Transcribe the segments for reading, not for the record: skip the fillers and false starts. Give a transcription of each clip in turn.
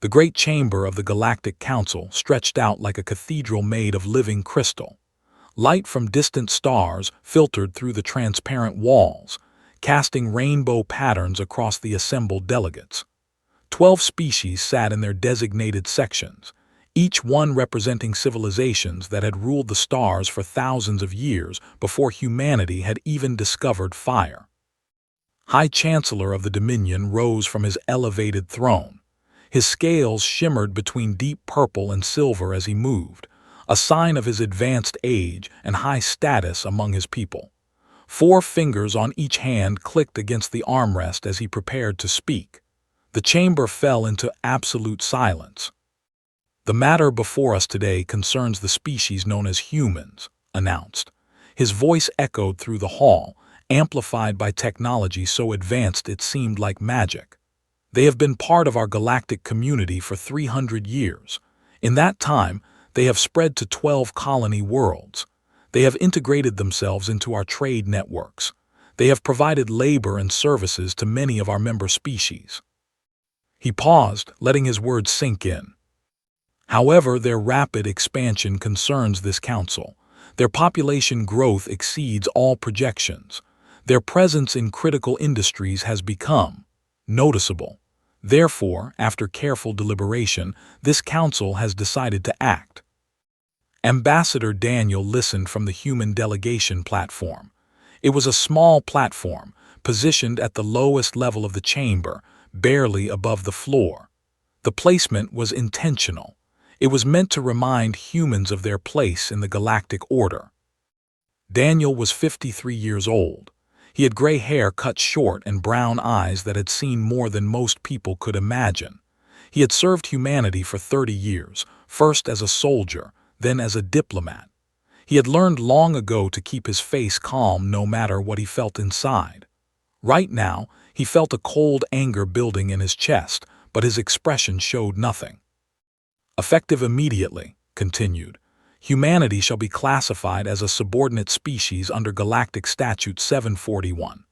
The great chamber of the Galactic Council stretched out like a cathedral made of living crystal. Light from distant stars filtered through the transparent walls, casting rainbow patterns across the assembled delegates. 12 species sat in their designated sections, each one representing civilizations that had ruled the stars for thousands of years before humanity had even discovered fire. High Chancellor of the Dominion rose from his elevated throne. His scales shimmered between deep purple and silver as he moved, a sign of his advanced age and high status among his people. 4 fingers on each hand clicked against the armrest as he prepared to speak. The chamber fell into absolute silence. "The matter before us today concerns the species known as humans," announced. His voice echoed through the hall, amplified by technology so advanced it seemed like magic. "They have been part of our galactic community for 300 years. In that time, they have spread to 12 colony worlds. They have integrated themselves into our trade networks. They have provided labor and services to many of our member species." He paused, letting his words sink in. "However, their rapid expansion concerns this council. Their population growth exceeds all projections. Their presence in critical industries has become noticeable. Therefore, after careful deliberation, this council has decided to act." Ambassador Daniel listened from the human delegation platform. It was a small platform, positioned at the lowest level of the chamber, barely above the floor. The placement was intentional. It was meant to remind humans of their place in the galactic order. Daniel was 53 years old. He had gray hair cut short and brown eyes that had seen more than most people could imagine. He had served humanity for 30 years, first as a soldier, then as a diplomat. He had learned long ago to keep his face calm no matter what he felt inside. Right now, he felt a cold anger building in his chest, but his expression showed nothing. "Effective immediately," continued, "humanity shall be classified as a subordinate species under Galactic Statute 741.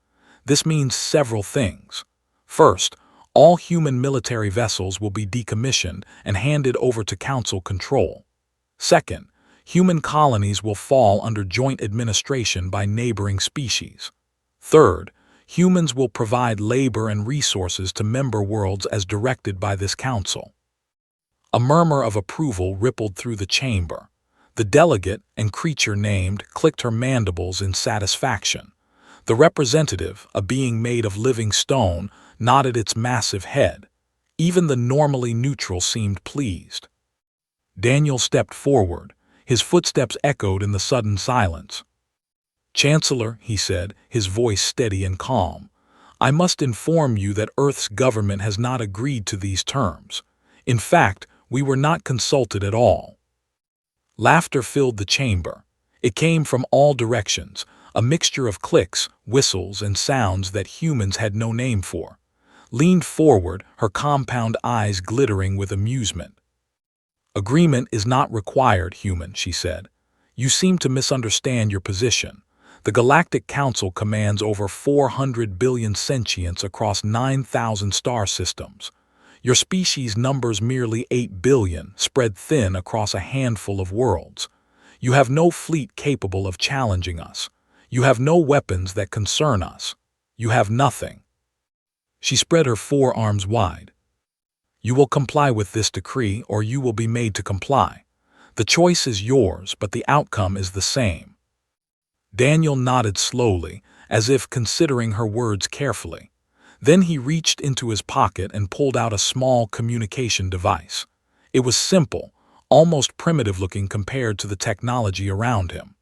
This means several things. First, all human military vessels will be decommissioned and handed over to Council control. Second, human colonies will fall under joint administration by neighboring species. Third, humans will provide labor and resources to member worlds as directed by this council." A murmur of approval rippled through the chamber. The delegate and creature named clicked her mandibles in satisfaction. The representative, a being made of living stone, nodded its massive head. Even the normally neutral seemed pleased. Daniel stepped forward. His footsteps echoed in the sudden silence. "Chancellor," he said, his voice steady and calm, "I must inform you that Earth's government has not agreed to these terms. In fact, we were not consulted at all." Laughter filled the chamber. It came from all directions, a mixture of clicks, whistles, and sounds that humans had no name for. Leaned forward, her compound eyes glittering with amusement. "Agreement is not required, human," she said. "You seem to misunderstand your position. The Galactic Council commands over 400 billion sentients across 9,000 star systems. Your species numbers merely 8 billion, spread thin across a handful of worlds. You have no fleet capable of challenging us. You have no weapons that concern us. You have nothing." She spread her forearms wide. "You will comply with this decree, or you will be made to comply. The choice is yours, but the outcome is the same." Daniel nodded slowly, as if considering her words carefully. Then he reached into his pocket and pulled out a small communication device. It was simple, almost primitive-looking compared to the technology around him.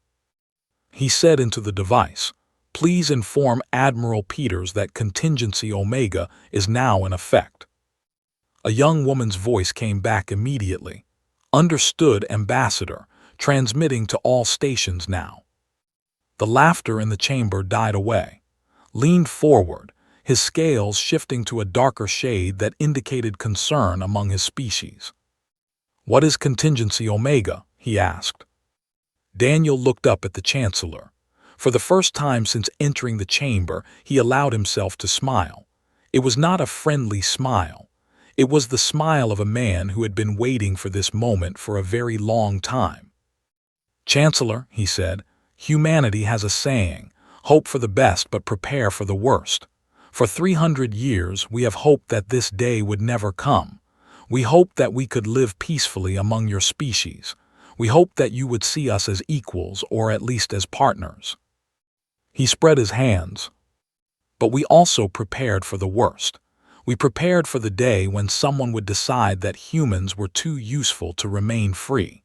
He said into the device, "Please inform Admiral Peters that Contingency Omega is now in effect." A young woman's voice came back immediately. "Understood, Ambassador, transmitting to all stations now." The laughter in the chamber died away. Leaned forward, his scales shifting to a darker shade that indicated concern among his species. "What is Contingency Omega?" he asked. Daniel looked up at the Chancellor. For the first time since entering the chamber, he allowed himself to smile. It was not a friendly smile. It was the smile of a man who had been waiting for this moment for a very long time. "Chancellor," he said, "humanity has a saying, hope for the best but prepare for the worst. For 300 years we have hoped that this day would never come. We hoped that we could live peacefully among your species. We hoped that you would see us as equals or at least as partners." He spread his hands. "But we also prepared for the worst. We prepared for the day when someone would decide that humans were too useful to remain free.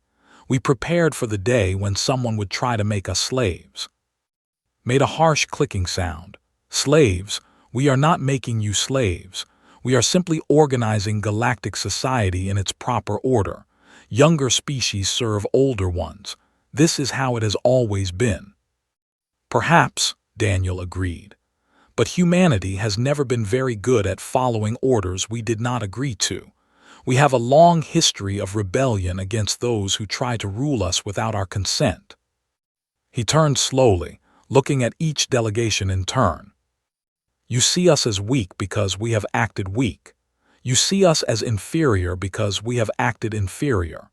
We prepared for the day when someone would try to make us slaves." Made a harsh clicking sound. "Slaves? We are not making you slaves. We are simply organizing galactic society in its proper order. Younger species serve older ones. This is how it has always been." "Perhaps," Daniel agreed. "But humanity has never been very good at following orders we did not agree to. We have a long history of rebellion against those who try to rule us without our consent." He turned slowly, looking at each delegation in turn. "You see us as weak because we have acted weak. You see us as inferior because we have acted inferior.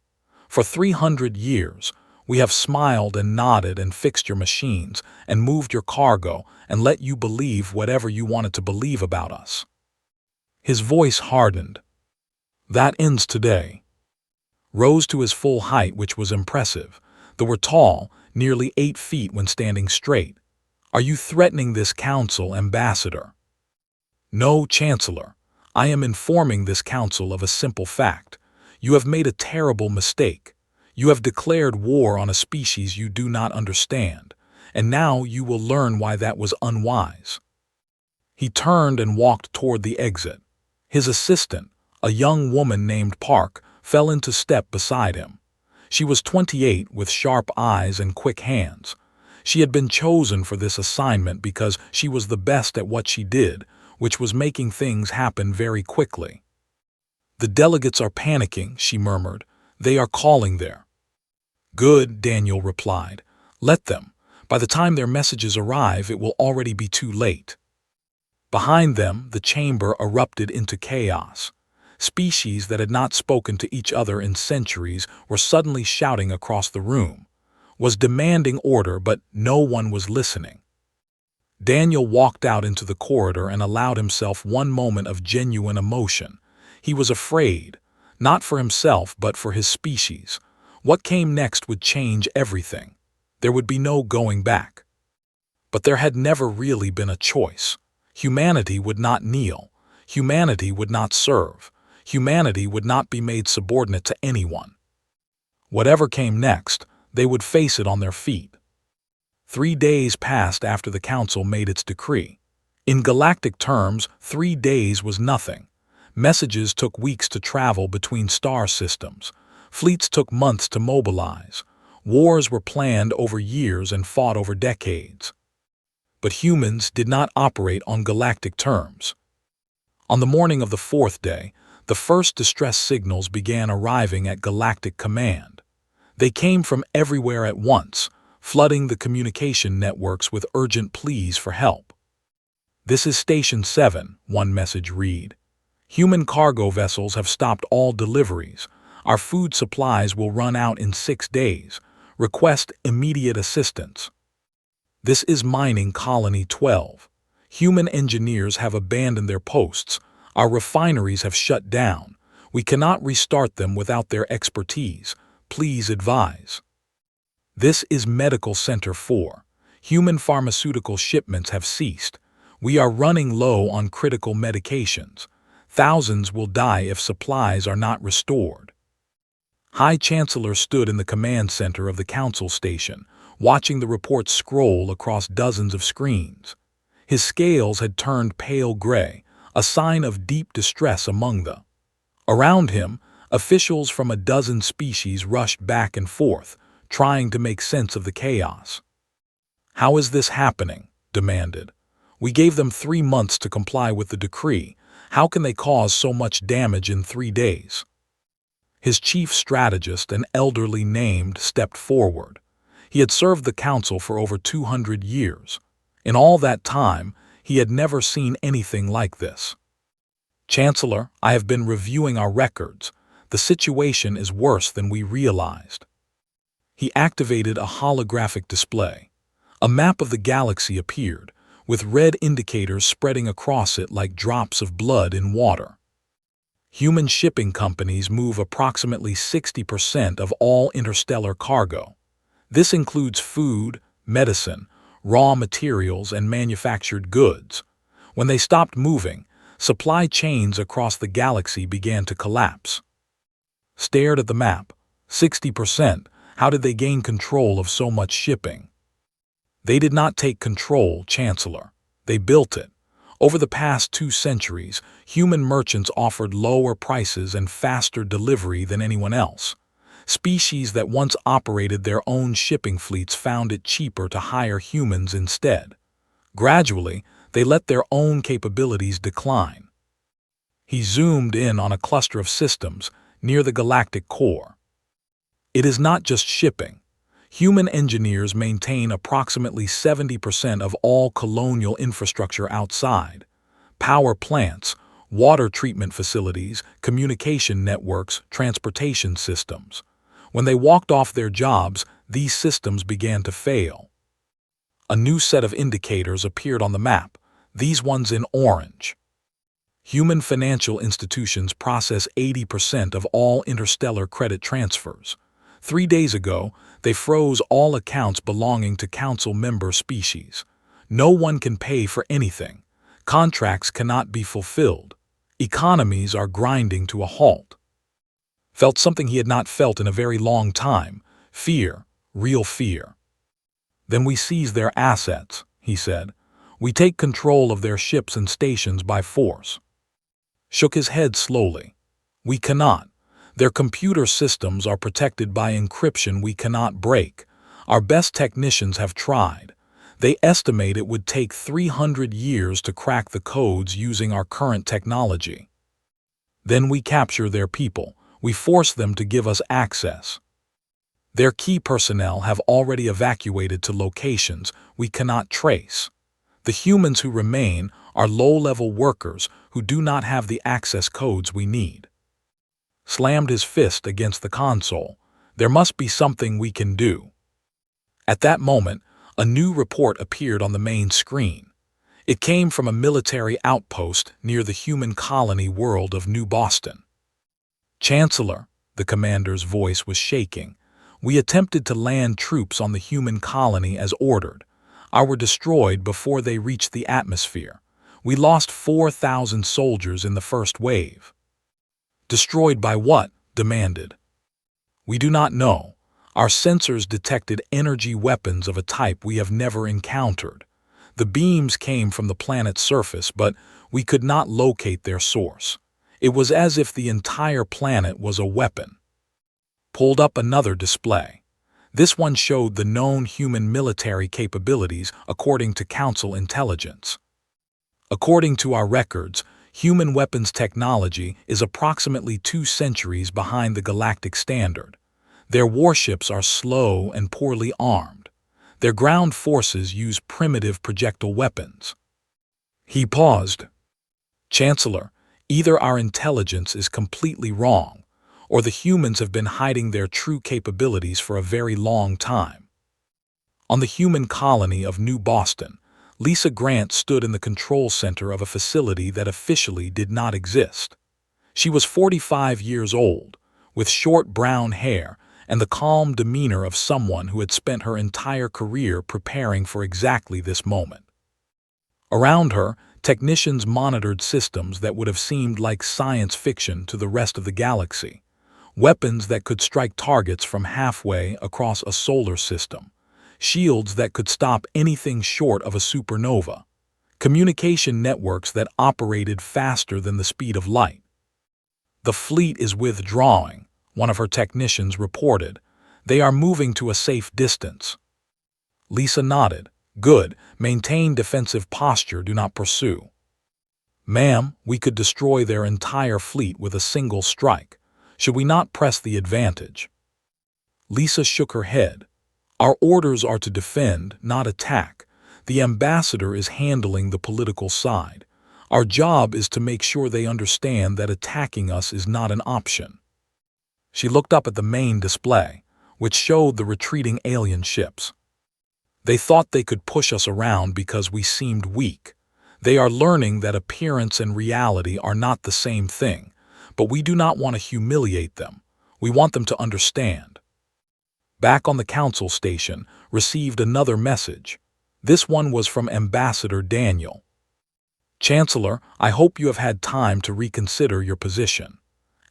For 300 years, we have smiled and nodded and fixed your machines and moved your cargo and let you believe whatever you wanted to believe about us." His voice hardened. "That ends today." Rose to his full height, which was impressive. They were tall, nearly 8 feet when standing straight. "Are you threatening this council, Ambassador?" "No, Chancellor. I am informing this council of a simple fact. You have made a terrible mistake. You have declared war on a species you do not understand, and now you will learn why that was unwise." He turned and walked toward the exit. His assistant, a young woman named Park, fell into step beside him. She was 28 with sharp eyes and quick hands. She had been chosen for this assignment because she was the best at what she did, which was making things happen very quickly. "The delegates are panicking," she murmured. "They are calling there." "Good," Daniel replied. "Let them. By the time their messages arrive, it will already be too late." Behind them, the chamber erupted into chaos. Species that had not spoken to each other in centuries were suddenly shouting across the room, was demanding order, but no one was listening. Daniel walked out into the corridor and allowed himself one moment of genuine emotion. He was afraid, not for himself but for his species. What came next would change everything. There would be no going back. But there had never really been a choice. Humanity would not kneel. Humanity would not serve. Humanity would not be made subordinate to anyone. Whatever came next, they would face it on their feet. 3 days passed after the council made its decree. In galactic terms, 3 days was nothing. Messages took weeks to travel between star systems. Fleets took months to mobilize. Wars were planned over years and fought over decades. But humans did not operate on galactic terms. On the morning of the 4th day, the first distress signals began arriving at Galactic Command. They came from everywhere at once, flooding the communication networks with urgent pleas for help. "This is Station 7, one message read. "Human cargo vessels have stopped all deliveries. Our food supplies will run out in 6 days. Request immediate assistance." "This is Mining Colony 12. Human engineers have abandoned their posts. Our refineries have shut down. We cannot restart them without their expertise. Please advise." "This is Medical Center 4. Human pharmaceutical shipments have ceased. We are running low on critical medications. Thousands will die if supplies are not restored." High Chancellor stood in the command center of the council station, watching the reports scroll across dozens of screens. His scales had turned pale gray, a sign of deep distress among them. Around him, officials from a dozen species rushed back and forth, trying to make sense of the chaos. "How is this happening?" demanded. "We gave them 3 months to comply with the decree. How can they cause so much damage in 3 days?" His chief strategist, an elderly named, stepped forward. He had served the council for over 200 years. In all that time, he had never seen anything like this. Chancellor, I have been reviewing our records. The situation is worse than we realized. He activated a holographic display. A map of the galaxy appeared, with red indicators spreading across it like drops of blood in water. Human shipping companies move approximately 60% of all interstellar cargo. This includes food, medicine, raw materials, and manufactured goods. When they stopped moving, supply chains across the galaxy began to collapse. Stared at the map. 60%. How did they gain control of so much shipping? They did not take control, Chancellor. They built it. Over the past 2 centuries, human merchants offered lower prices and faster delivery than anyone else. Species that once operated their own shipping fleets found it cheaper to hire humans instead. Gradually, they let their own capabilities decline. He zoomed in on a cluster of systems near the galactic core. It is not just shipping. Human engineers maintain approximately 70% of all colonial infrastructure outside. Power plants, water treatment facilities, communication networks, transportation systems. When they walked off their jobs, these systems began to fail. A new set of indicators appeared on the map, these ones in orange. Human financial institutions process 80% of all interstellar credit transfers. 3 days ago, they froze all accounts belonging to council member species. No one can pay for anything. Contracts cannot be fulfilled. Economies are grinding to a halt. Felt something he had not felt in a very long time. Fear, real fear. Then we seize their assets, he said. We take control of their ships and stations by force. Shook his head slowly. We cannot. Their computer systems are protected by encryption we cannot break. Our best technicians have tried. They estimate it would take 300 years to crack the codes using our current technology. Then we capture their people. We force them to give us access. Their key personnel have already evacuated to locations we cannot trace. The humans who remain are low-level workers who do not have the access codes we need. Slammed his fist against the console. There must be something we can do. At that moment, a new report appeared on the main screen. It came from a military outpost near the human colony world of New Boston. Chancellor, the commander's voice was shaking. We attempted to land troops on the human colony as ordered. Ours were destroyed before they reached the atmosphere. We lost 4,000 soldiers in the first wave. Destroyed by what? Demanded. We do not know. Our sensors detected energy weapons of a type we have never encountered. The beams came from the planet's surface, but we could not locate their source. It was as if the entire planet was a weapon. Pulled up another display. This one showed the known human military capabilities according to Council intelligence. According to our records, human weapons technology is approximately 2 centuries behind the galactic standard. Their warships are slow and poorly armed. Their ground forces use primitive projectile weapons. He paused. Chancellor, either our intelligence is completely wrong, or the humans have been hiding their true capabilities for a very long time. On the human colony of New Boston, Lisa Grant stood in the control center of a facility that officially did not exist. She was 45 years old, with short brown hair and the calm demeanor of someone who had spent her entire career preparing for exactly this moment. Around her, technicians monitored systems that would have seemed like science fiction to the rest of the galaxy. Weapons that could strike targets from halfway across a solar system. Shields that could stop anything short of a supernova. Communication networks that operated faster than the speed of light. The fleet is withdrawing, one of her technicians reported. They are moving to a safe distance. Lisa nodded. Good. Maintain defensive posture, do not pursue. Ma'am, we could destroy their entire fleet with a single strike. Should we not press the advantage? Lisa shook her head. Our orders are to defend, not attack. The ambassador is handling the political side. Our job is to make sure they understand that attacking us is not an option." She looked up at the main display, which showed the retreating alien ships. "They thought they could push us around because we seemed weak. They are learning that appearance and reality are not the same thing, but we do not want to humiliate them. We want them to understand." Back on the council station, received another message. This one was from Ambassador Daniel. "Chancellor, I hope you have had time to reconsider your position.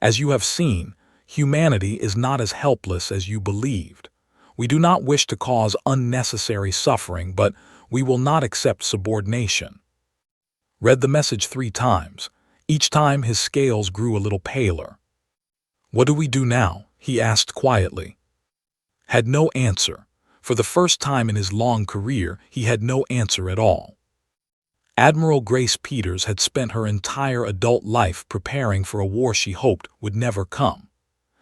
As you have seen, humanity is not as helpless as you believed. We do not wish to cause unnecessary suffering, but we will not accept subordination." Read the message 3 times. Each time his scales grew a little paler. "What do we do now?" he asked quietly. Had no answer. For the first time in his long career, he had no answer at all. Admiral Grace Peters had spent her entire adult life preparing for a war she hoped would never come.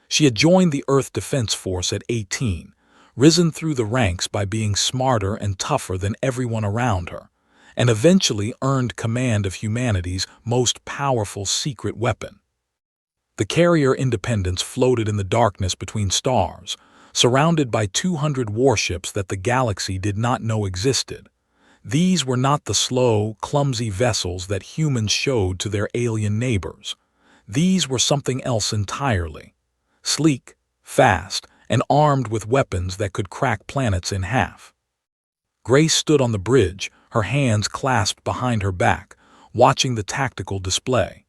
She had joined the Earth Defense Force at 18, risen through the ranks by being smarter and tougher than everyone around her, and eventually earned command of humanity's most powerful secret weapon. The carrier Independence floated in the darkness between stars, surrounded by 200 warships that the galaxy did not know existed. These were not the slow, clumsy vessels that humans showed to their alien neighbors. These were something else entirely. Sleek, fast, and armed with weapons that could crack planets in half. Grace stood on the bridge, her hands clasped behind her back, watching the tactical display.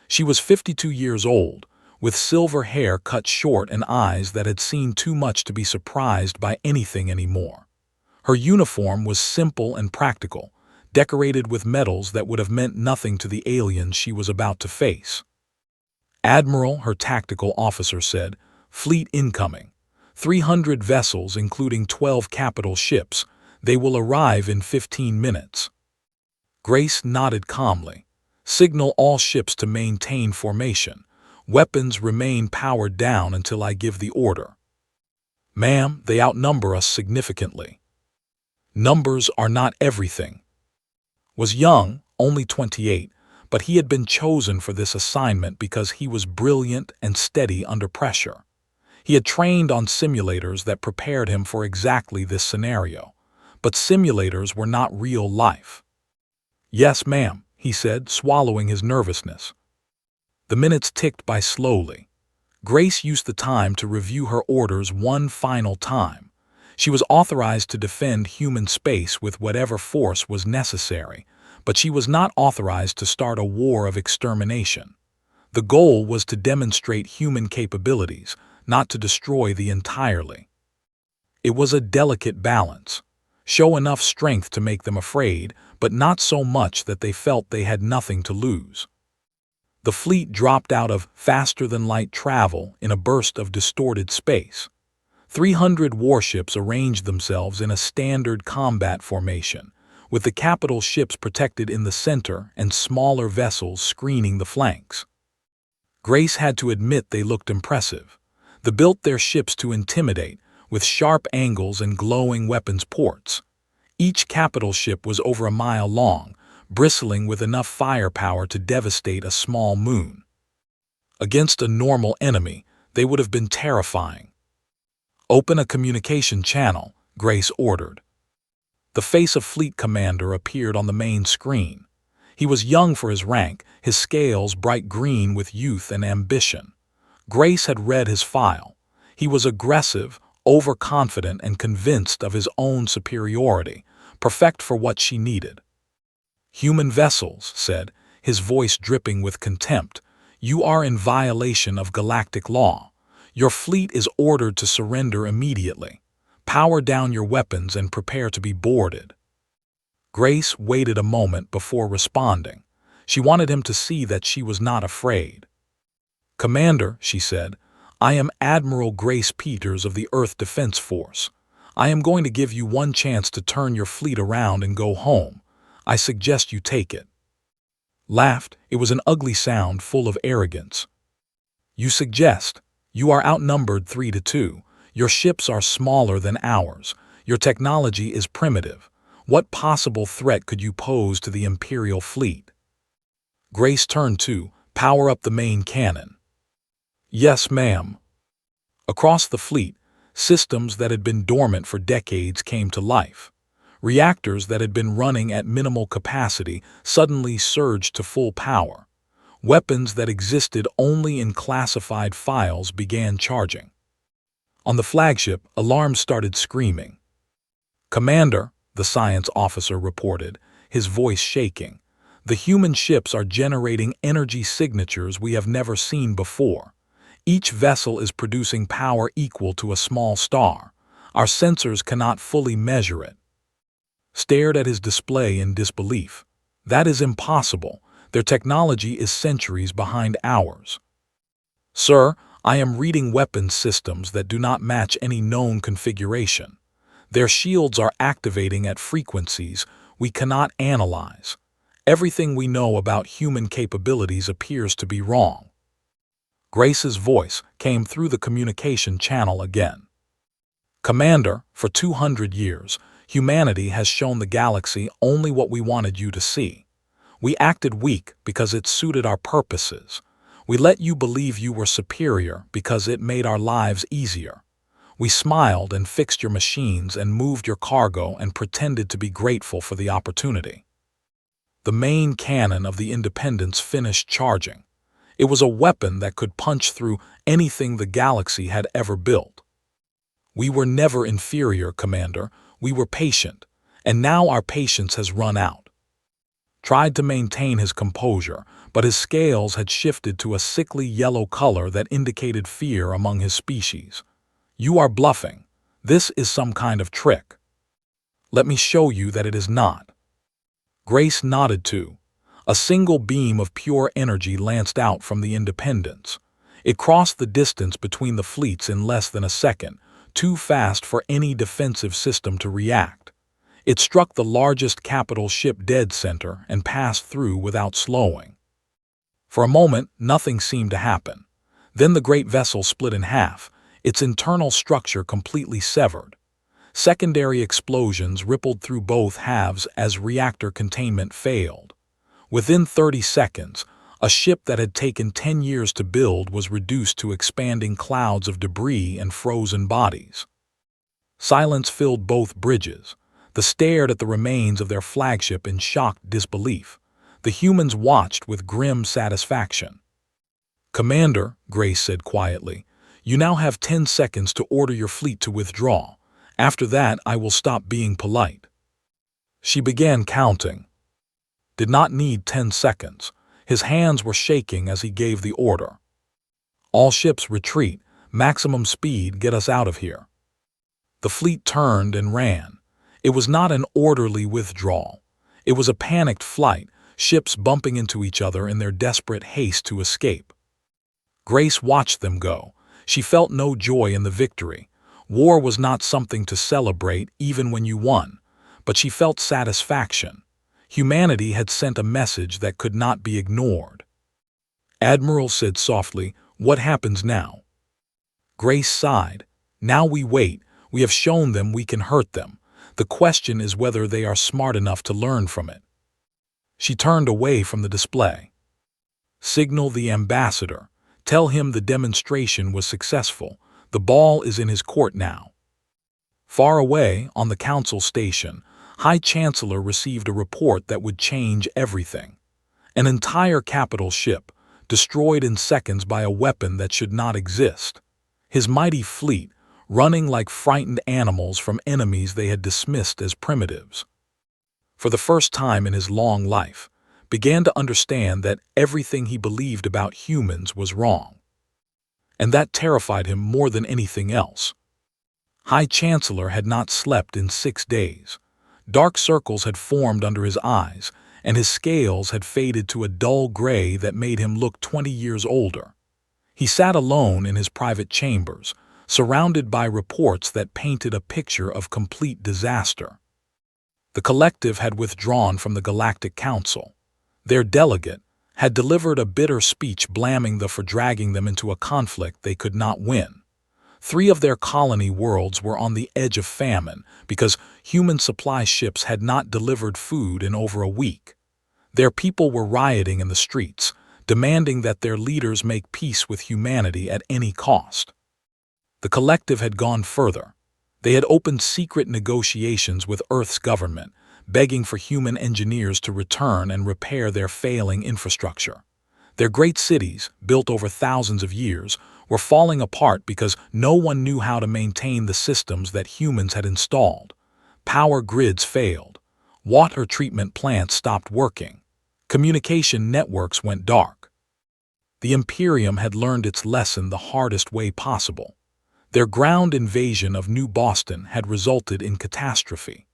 She was 52 years old, with silver hair cut short and eyes that had seen too much to be surprised by anything anymore. Her uniform was simple and practical, decorated with medals that would have meant nothing to the aliens she was about to face. "Admiral," her tactical officer said, "fleet incoming. 300 vessels, including 12 capital ships. They will arrive in 15 minutes." Grace nodded calmly. "Signal all ships to maintain formation. Weapons remain powered down until I give the order." "Ma'am, they outnumber us significantly." "Numbers are not everything." Was young, only 28, but he had been chosen for this assignment because he was brilliant and steady under pressure. He had trained on simulators that prepared him for exactly this scenario, but simulators were not real life. "Yes, ma'am," he said, swallowing his nervousness. The minutes ticked by slowly. Grace used the time to review her orders one final time. She was authorized to defend human space with whatever force was necessary, but she was not authorized to start a war of extermination. The goal was to demonstrate human capabilities, not to destroy the entirely. It was a delicate balance. Show enough strength to make them afraid, but not so much that they felt they had nothing to lose. The fleet dropped out of faster-than-light travel in a burst of distorted space. 300 warships arranged themselves in a standard combat formation, with the capital ships protected in the center and smaller vessels screening the flanks. Grace had to admit they looked impressive. They built their ships to intimidate, with sharp angles and glowing weapons ports. Each capital ship was over a mile long, bristling with enough firepower to devastate a small moon. Against a normal enemy, they would have been terrifying. "Open a communication channel," Grace ordered. The face of Fleet Commander appeared on the main screen. He was young for his rank, his scales bright green with youth and ambition. Grace had read his file. He was aggressive, overconfident, and convinced of his own superiority, perfect for what she needed. "Human vessels," said, his voice dripping with contempt, "you are in violation of galactic law. Your fleet is ordered to surrender immediately. Power down your weapons and prepare to be boarded." Grace waited a moment before responding. She wanted him to see that she was not afraid. "Commander," she said, "I am Admiral Grace Peters of the Earth Defense Force. I am going to give you one chance to turn your fleet around and go home. I suggest you take it." Laughed. It was an ugly sound full of arrogance. "You suggest? You are outnumbered 3-2. Your ships are smaller than ours. Your technology is primitive. What possible threat could you pose to the Imperial fleet?" Grace turned to power up the main cannon. Yes, ma'am. Across the fleet, systems that had been dormant for decades came to life. Reactors that had been running at minimal capacity suddenly surged to full power. Weapons that existed only in classified files began charging. On the flagship, alarms started screaming. "Commander," the science officer reported, his voice shaking, "the human ships are generating energy signatures we have never seen before. Each vessel is producing power equal to a small star. Our sensors cannot fully measure it." Stared at his display in disbelief. "That is impossible. Their technology is centuries behind ours." "Sir, I am reading weapons systems that do not match any known configuration. Their shields are activating at frequencies we cannot analyze. Everything we know about human capabilities appears to be wrong." Grace's voice came through the communication channel again. "Commander, for 200 years, humanity has shown the galaxy only what we wanted you to see. We acted weak because it suited our purposes. We let you believe you were superior because it made our lives easier. We smiled and fixed your machines and moved your cargo and pretended to be grateful for the opportunity." The main cannon of the Independence finished charging. It was a weapon that could punch through anything the galaxy had ever built. "We were never inferior, Commander. We were patient, and now our patience has run out." Tried to maintain his composure, but his scales had shifted to a sickly yellow color that indicated fear among his species. "You are bluffing. This is some kind of trick." "Let me show you that it is not." Grace nodded to. A single beam of pure energy lanced out from the Independence. It crossed the distance between the fleets in less than a second, too fast for any defensive system to react. It struck the largest capital ship dead center and passed through without slowing. For a moment, nothing seemed to happen. Then the great vessel split in half, its internal structure completely severed. Secondary explosions rippled through both halves as reactor containment failed. Within 30 seconds, a ship that had taken 10 years to build was reduced to expanding clouds of debris and frozen bodies. Silence filled both bridges. They stared at the remains of their flagship in shocked disbelief. The humans watched with grim satisfaction. "Commander," Grace said quietly, "you now have 10 seconds to order your fleet to withdraw. After that, I will stop being polite." She began counting. Did not need 10 seconds. His hands were shaking as he gave the order. "All ships retreat. Maximum speed, get us out of here." The fleet turned and ran. It was not an orderly withdrawal. It was a panicked flight, ships bumping into each other in their desperate haste to escape. Grace watched them go. She felt no joy in the victory. War was not something to celebrate even when you won, but she felt satisfaction. Humanity had sent a message that could not be ignored. Admiral said softly, "What happens now?" Grace sighed. "Now we wait. We have shown them we can hurt them. The question is whether they are smart enough to learn from it." She turned away from the display. "Signal the ambassador. Tell him the demonstration was successful. The ball is in his court now." Far away, on the council station, High Chancellor received a report that would change everything. An entire capital ship, destroyed in seconds by a weapon that should not exist. His mighty fleet, running like frightened animals from enemies they had dismissed as primitives. For the first time in his long life, began to understand that everything he believed about humans was wrong. And that terrified him more than anything else. High Chancellor had not slept in 6 days. Dark circles had formed under his eyes, and his scales had faded to a dull gray that made him look 20 years older. He sat alone in his private chambers, surrounded by reports that painted a picture of complete disaster. The collective had withdrawn from the Galactic Council. Their delegate had delivered a bitter speech blaming them for dragging them into a conflict they could not win. 3 of their colony worlds were on the edge of famine because human supply ships had not delivered food in over a week. Their people were rioting in the streets, demanding that their leaders make peace with humanity at any cost. The collective had gone further. They had opened secret negotiations with Earth's government, begging for human engineers to return and repair their failing infrastructure. Their great cities, built over thousands of years, were falling apart because no one knew how to maintain the systems that humans had installed. Power grids failed. Water treatment plants stopped working. Communication networks went dark. The Imperium had learned its lesson the hardest way possible. Their ground invasion of New Boston had resulted in catastrophe.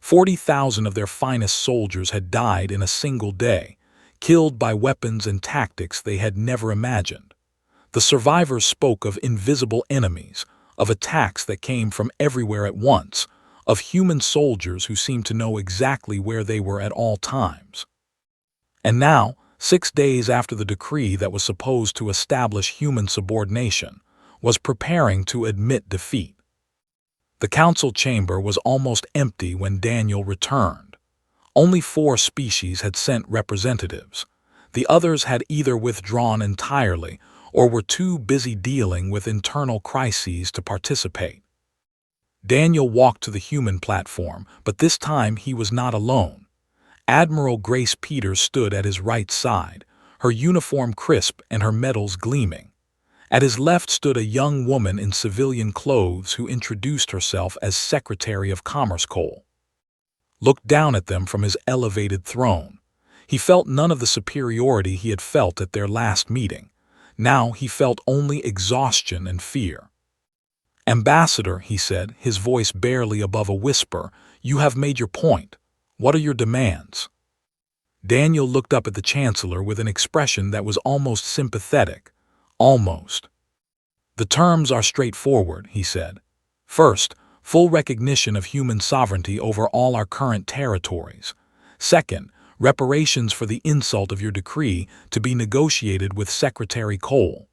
40,000 of their finest soldiers had died in a single day, killed by weapons and tactics they had never imagined. The survivors spoke of invisible enemies, of attacks that came from everywhere at once, of human soldiers who seemed to know exactly where they were at all times. And now, 6 days after the decree that was supposed to establish human subordination was preparing to admit defeat. The council chamber was almost empty when Daniel returned. Only 4 species had sent representatives. The others had either withdrawn entirely or were too busy dealing with internal crises to participate. Daniel walked to the human platform, but this time he was not alone. Admiral Grace Peters stood at his right side, her uniform crisp and her medals gleaming. At his left stood a young woman in civilian clothes who introduced herself as Secretary of Commerce Cole. Looked down at them from his elevated throne. He felt none of the superiority he had felt at their last meeting. Now he felt only exhaustion and fear. "Ambassador," he said, his voice barely above a whisper, "you have made your point. What are your demands?" Daniel looked up at the Chancellor with an expression that was almost sympathetic. Almost. "The terms are straightforward," he said. "First, full recognition of human sovereignty over all our current territories. Second, reparations for the insult of your decree to be negotiated with Secretary Cole.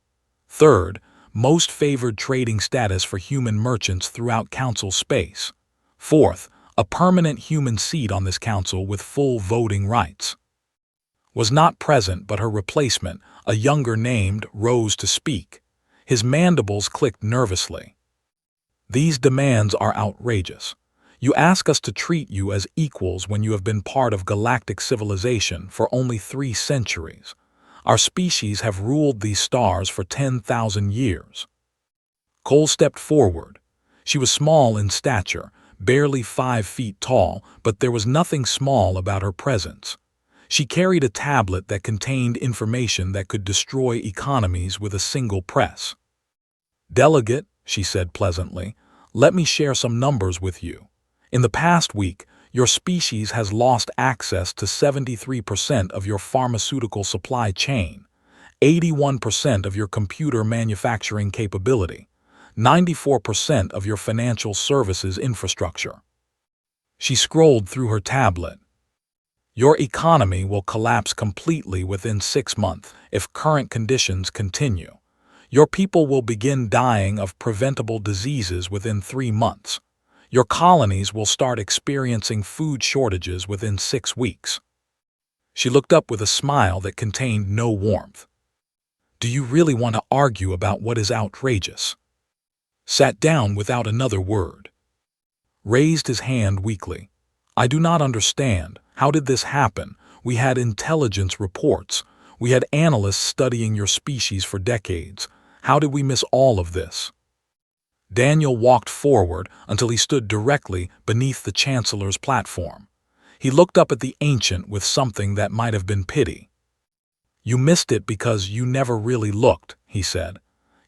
Third, most favored trading status for human merchants throughout council space. Fourth, a permanent human seat on this council with full voting rights." Was not present, but her replacement, a younger named, rose to speak. His mandibles clicked nervously. "These demands are outrageous. You ask us to treat you as equals when you have been part of galactic civilization for only 3 centuries. Our species have ruled these stars for 10,000 years." Cole stepped forward. She was small in stature, barely 5 feet tall, but there was nothing small about her presence. She carried a tablet that contained information that could destroy economies with a single press. "Delegate," she said pleasantly, "let me share some numbers with you. In the past week, your species has lost access to 73% of your pharmaceutical supply chain, 81% of your computer manufacturing capability, 94% of your financial services infrastructure." She scrolled through her tablet. "Your economy will collapse completely within 6 months if current conditions continue. Your people will begin dying of preventable diseases within 3 months. Your colonies will start experiencing food shortages within 6 weeks." She looked up with a smile that contained no warmth. "Do you really want to argue about what is outrageous?" Sat down without another word. Raised his hand weakly. "I do not understand. How did this happen? We had intelligence reports. We had analysts studying your species for decades. How did we miss all of this?" Daniel walked forward until he stood directly beneath the Chancellor's platform. He looked up at the Ancient with something that might have been pity. "You missed it because you never really looked," he said.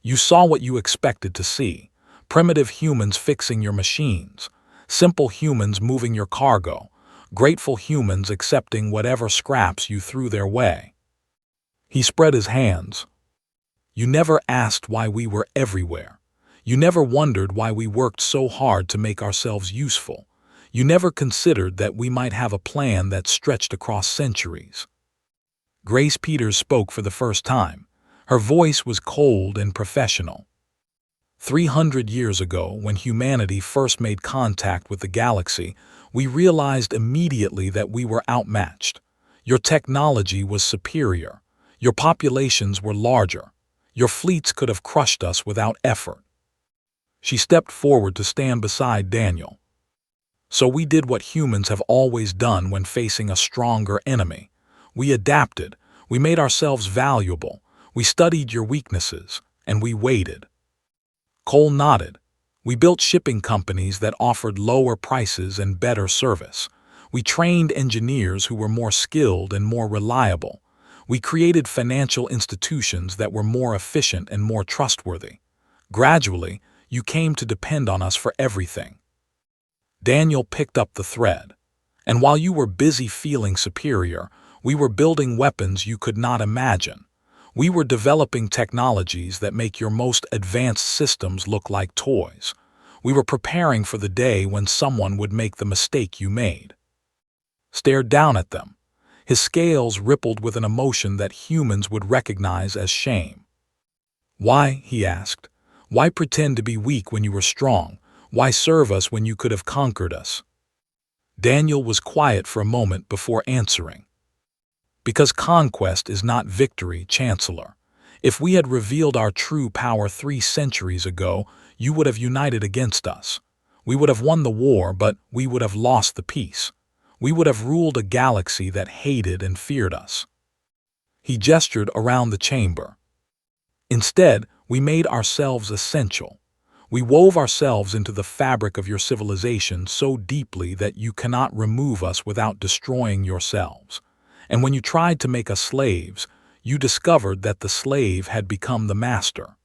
"You saw what you expected to see. Primitive humans fixing your machines. Simple humans moving your cargo. Grateful humans accepting whatever scraps you threw their way." He spread his hands. "You never asked why we were everywhere. You never wondered why we worked so hard to make ourselves useful. You never considered that we might have a plan that stretched across centuries." Grace Peters spoke for the first time. Her voice was cold and professional. 300 years ago, when humanity first made contact with the galaxy, we realized immediately that we were outmatched. Your technology was superior. Your populations were larger. Your fleets could have crushed us without effort. She stepped forward to stand beside Daniel. So we did what humans have always done when facing a stronger enemy. We adapted. We made ourselves valuable. We studied your weaknesses, and we waited. Cole nodded. We built shipping companies that offered lower prices and better service. We trained engineers who were more skilled and more reliable. We created financial institutions that were more efficient and more trustworthy. Gradually, you came to depend on us for everything. Daniel picked up the thread. And while you were busy feeling superior, we were building weapons you could not imagine. We were developing technologies that make your most advanced systems look like toys. We were preparing for the day when someone would make the mistake you made. Stared down at them. His scales rippled with an emotion that humans would recognize as shame. Why, he asked, why pretend to be weak when you were strong? Why serve us when you could have conquered us? Daniel was quiet for a moment before answering. Because conquest is not victory, Chancellor. If we had revealed our true power 3 centuries ago, you would have united against us. We would have won the war, but we would have lost the peace. We would have ruled a galaxy that hated and feared us. He gestured around the chamber. Instead, we made ourselves essential. We wove ourselves into the fabric of your civilization so deeply that you cannot remove us without destroying yourselves. And when you tried to make us slaves, you discovered that the slave had become the master.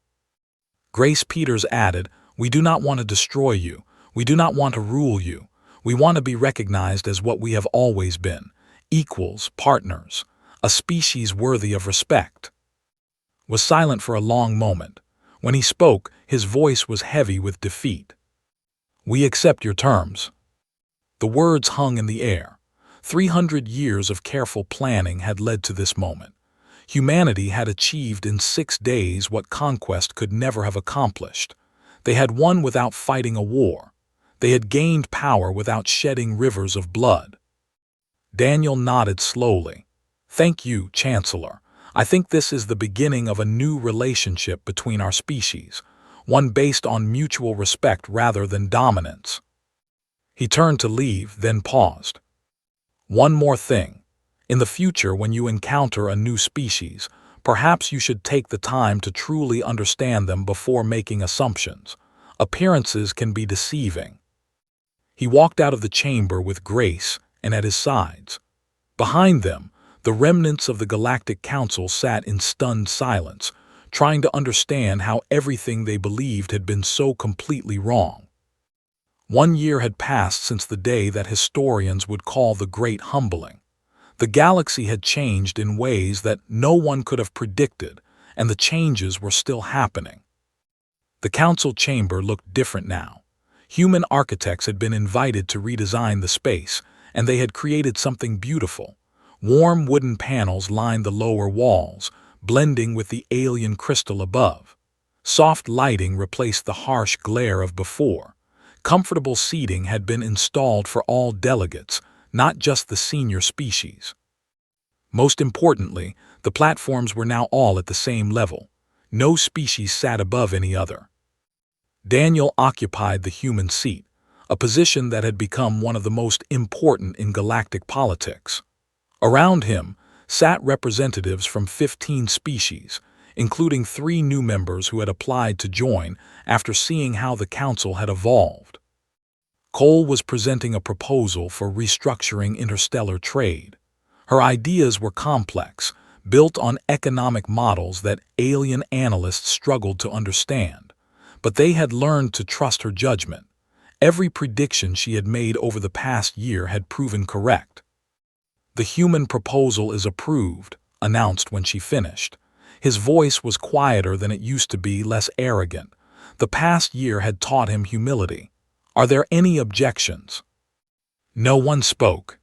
Grace Peters added, we do not want to destroy you. We do not want to rule you. We want to be recognized as what we have always been, equals, partners, a species worthy of respect. Was silent for a long moment. When he spoke, his voice was heavy with defeat. We accept your terms. The words hung in the air. 300 years of careful planning had led to this moment. Humanity had achieved in 6 days what conquest could never have accomplished. They had won without fighting a war. They had gained power without shedding rivers of blood. Daniel nodded slowly. Thank you, Chancellor. I think this is the beginning of a new relationship between our species, one based on mutual respect rather than dominance. He turned to leave, then paused. One more thing. In the future, when you encounter a new species, perhaps you should take the time to truly understand them before making assumptions. Appearances can be deceiving. He walked out of the chamber with Grace and at his sides. Behind them, the remnants of the Galactic Council sat in stunned silence, trying to understand how everything they believed had been so completely wrong. 1 year had passed since the day that historians would call the Great Humbling. The galaxy had changed in ways that no one could have predicted, and the changes were still happening. The council chamber looked different now. Human architects had been invited to redesign the space, and they had created something beautiful. Warm wooden panels lined the lower walls, blending with the alien crystal above. Soft lighting replaced the harsh glare of before. Comfortable seating had been installed for all delegates, not just the senior species. Most importantly, the platforms were now all at the same level. No species sat above any other. Daniel occupied the human seat, a position that had become one of the most important in galactic politics. Around him sat representatives from 15 species, including 3 new members who had applied to join after seeing how the council had evolved. Cole was presenting a proposal for restructuring interstellar trade. Her ideas were complex, built on economic models that alien analysts struggled to understand. But they had learned to trust her judgment. Every prediction she had made over the past year had proven correct. The human proposal is approved, announced when she finished. His voice was quieter than it used to be, less arrogant. The past year had taught him humility. Are there any objections? No one spoke.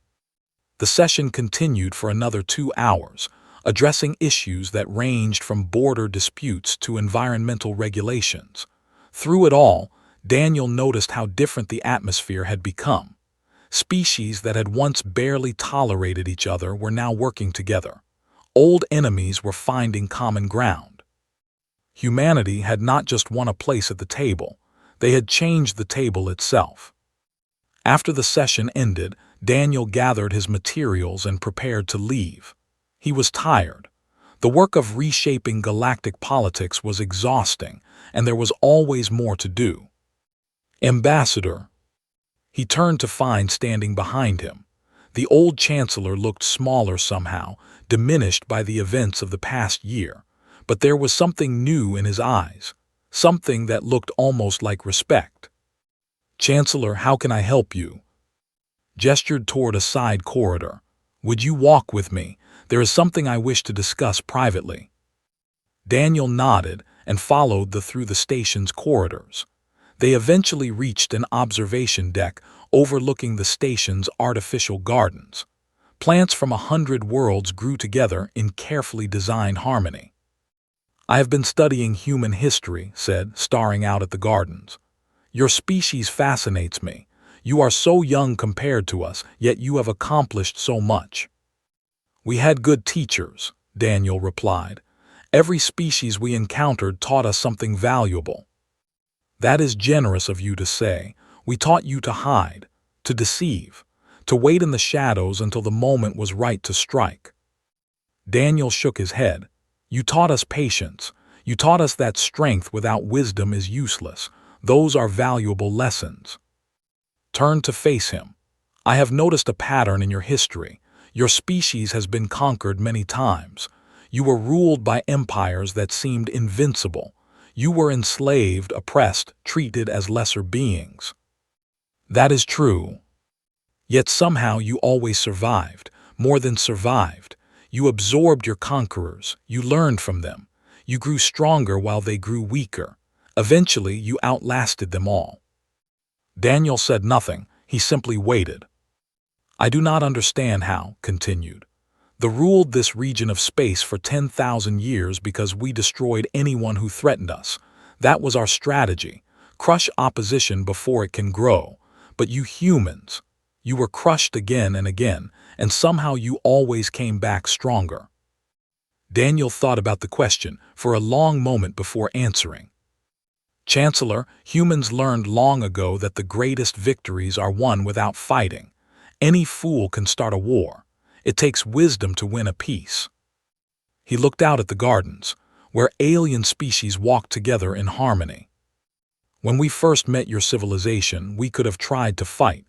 The session continued for another 2 hours, addressing issues that ranged from border disputes to environmental regulations. Through it all, Daniel noticed how different the atmosphere had become. Species that had once barely tolerated each other were now working together. Old enemies were finding common ground. Humanity had not just won a place at the table, they had changed the table itself. After the session ended, Daniel gathered his materials and prepared to leave. He was tired. The work of reshaping galactic politics was exhausting, and there was always more to do. Ambassador. He turned to find standing behind him. The old chancellor looked smaller somehow, diminished by the events of the past year, but there was something new in his eyes, something that looked almost like respect. Chancellor, how can I help you? Gestured toward a side corridor. Would you walk with me? There is something I wish to discuss privately. Daniel nodded and followed through the station's corridors. They eventually reached an observation deck overlooking the station's artificial gardens. Plants from 100 worlds grew together in carefully designed harmony. I have been studying human history, said, staring out at the gardens. Your species fascinates me. You are so young compared to us, yet you have accomplished so much. We had good teachers, Daniel replied. Every species we encountered taught us something valuable. That is generous of you to say. We taught you to hide, to deceive, to wait in the shadows until the moment was right to strike. Daniel shook his head. You taught us patience. You taught us that strength without wisdom is useless. Those are valuable lessons. Turn to face him. I have noticed a pattern in your history. Your species has been conquered many times. You were ruled by empires that seemed invincible. You were enslaved, oppressed, treated as lesser beings. That is true. Yet somehow you always survived, more than survived. You absorbed your conquerors, you learned from them. You grew stronger while they grew weaker. Eventually, you outlasted them all. Daniel said nothing, he simply waited. I do not understand how, continued. They ruled this region of space for 10,000 years because we destroyed anyone who threatened us. That was our strategy. Crush opposition before it can grow. But you humans, you were crushed again and again, and somehow you always came back stronger. Daniel thought about the question for a long moment before answering. Chancellor, humans learned long ago that the greatest victories are won without fighting. Any fool can start a war. It takes wisdom to win a peace. He looked out at the gardens, where alien species walked together in harmony. When we first met your civilization, we could have tried to fight.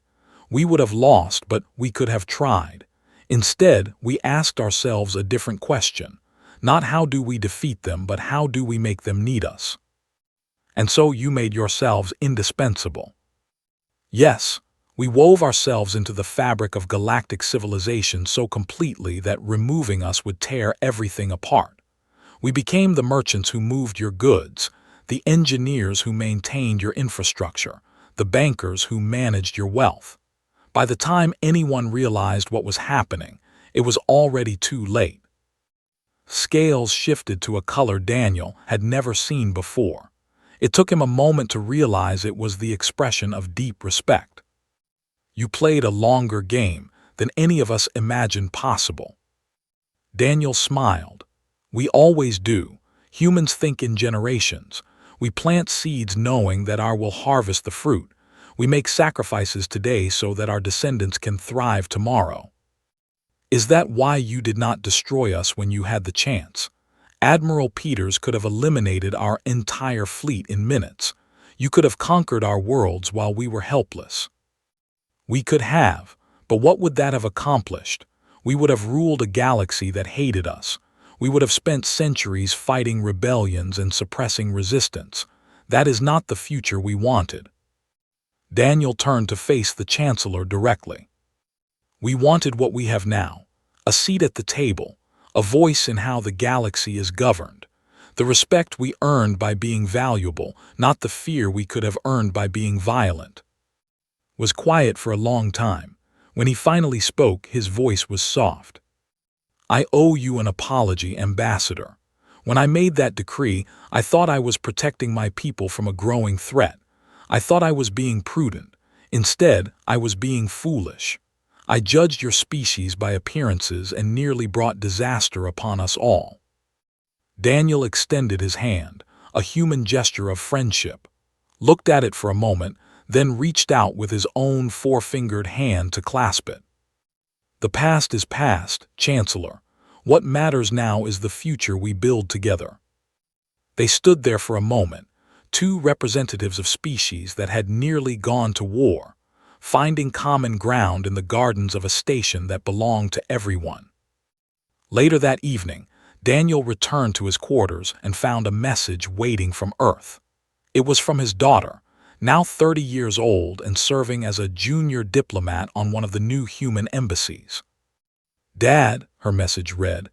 We would have lost, but we could have tried. Instead, we asked ourselves a different question. Not how do we defeat them, but how do we make them need us? And so you made yourselves indispensable. Yes, we wove ourselves into the fabric of galactic civilization so completely that removing us would tear everything apart. We became the merchants who moved your goods, the engineers who maintained your infrastructure, the bankers who managed your wealth. By the time anyone realized what was happening, it was already too late. Scales shifted to a color Daniel had never seen before. It took him a moment to realize it was the expression of deep respect. You played a longer game than any of us imagined possible. Daniel smiled. We always do. Humans think in generations. We plant seeds knowing that our will harvest the fruit. We make sacrifices today so that our descendants can thrive tomorrow. Is that why you did not destroy us when you had the chance? Admiral Peters could have eliminated our entire fleet in minutes. You could have conquered our worlds while we were helpless. We could have, but what would that have accomplished? We would have ruled a galaxy that hated us. We would have spent centuries fighting rebellions and suppressing resistance. That is not the future we wanted. Daniel turned to face the Chancellor directly. We wanted what we have now, a seat at the table, a voice in how the galaxy is governed, the respect we earned by being valuable, not the fear we could have earned by being violent. Was quiet for a long time. When he finally spoke, his voice was soft. I owe you an apology, Ambassador. When I made that decree, I thought I was protecting my people from a growing threat. I thought I was being prudent. Instead, I was being foolish. I judged your species by appearances and nearly brought disaster upon us all." Daniel extended his hand, a human gesture of friendship, looked at it for a moment, then reached out with his own four-fingered hand to clasp it. "The past is past, Chancellor. What matters now is the future we build together." They stood there for a moment, two representatives of species that had nearly gone to war, finding common ground in the gardens of a station that belonged to everyone. Later that evening, Daniel returned to his quarters and found a message waiting from Earth. It was from his daughter, now 30 years old and serving as a junior diplomat on one of the new human embassies. "Dad," her message read,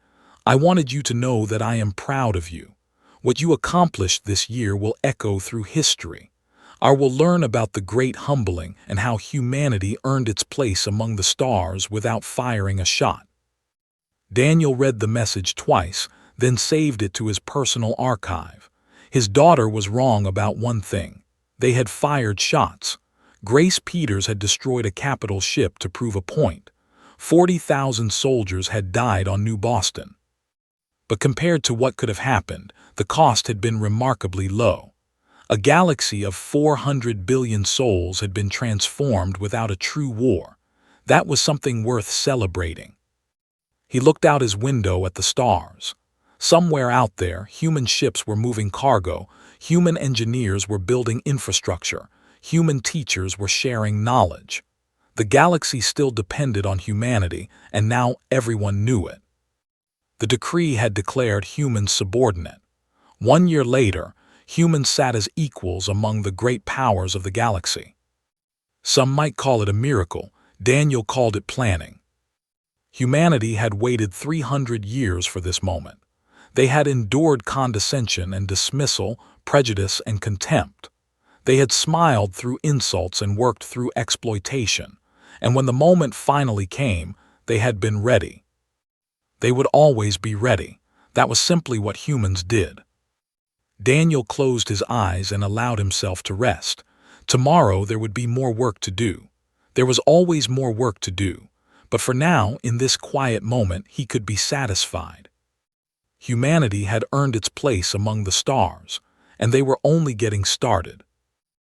"I wanted you to know that I am proud of you. What you accomplished this year will echo through history. I will learn about the great humbling and how humanity earned its place among the stars without firing a shot." Daniel read the message twice, then saved it to his personal archive. His daughter was wrong about one thing. They had fired shots. Grace Peters had destroyed a capital ship to prove a point. 40,000 soldiers had died on New Boston. But compared to what could have happened, the cost had been remarkably low. A galaxy of 400 billion souls had been transformed without a true war. That was something worth celebrating. He looked out his window at the stars. Somewhere out there, human ships were moving cargo, human engineers were building infrastructure, human teachers were sharing knowledge. The galaxy still depended on humanity, and now everyone knew it. The decree had declared humans subordinate. 1 year later, humans sat as equals among the great powers of the galaxy. Some might call it a miracle. Daniel called it planning. Humanity had waited 300 years for this moment. They had endured condescension and dismissal, prejudice and contempt. They had smiled through insults and worked through exploitation. And when the moment finally came, they had been ready. They would always be ready. That was simply what humans did. Daniel closed his eyes and allowed himself to rest. Tomorrow there would be more work to do. There was always more work to do. But for now, in this quiet moment, he could be satisfied. Humanity had earned its place among the stars, and they were only getting started.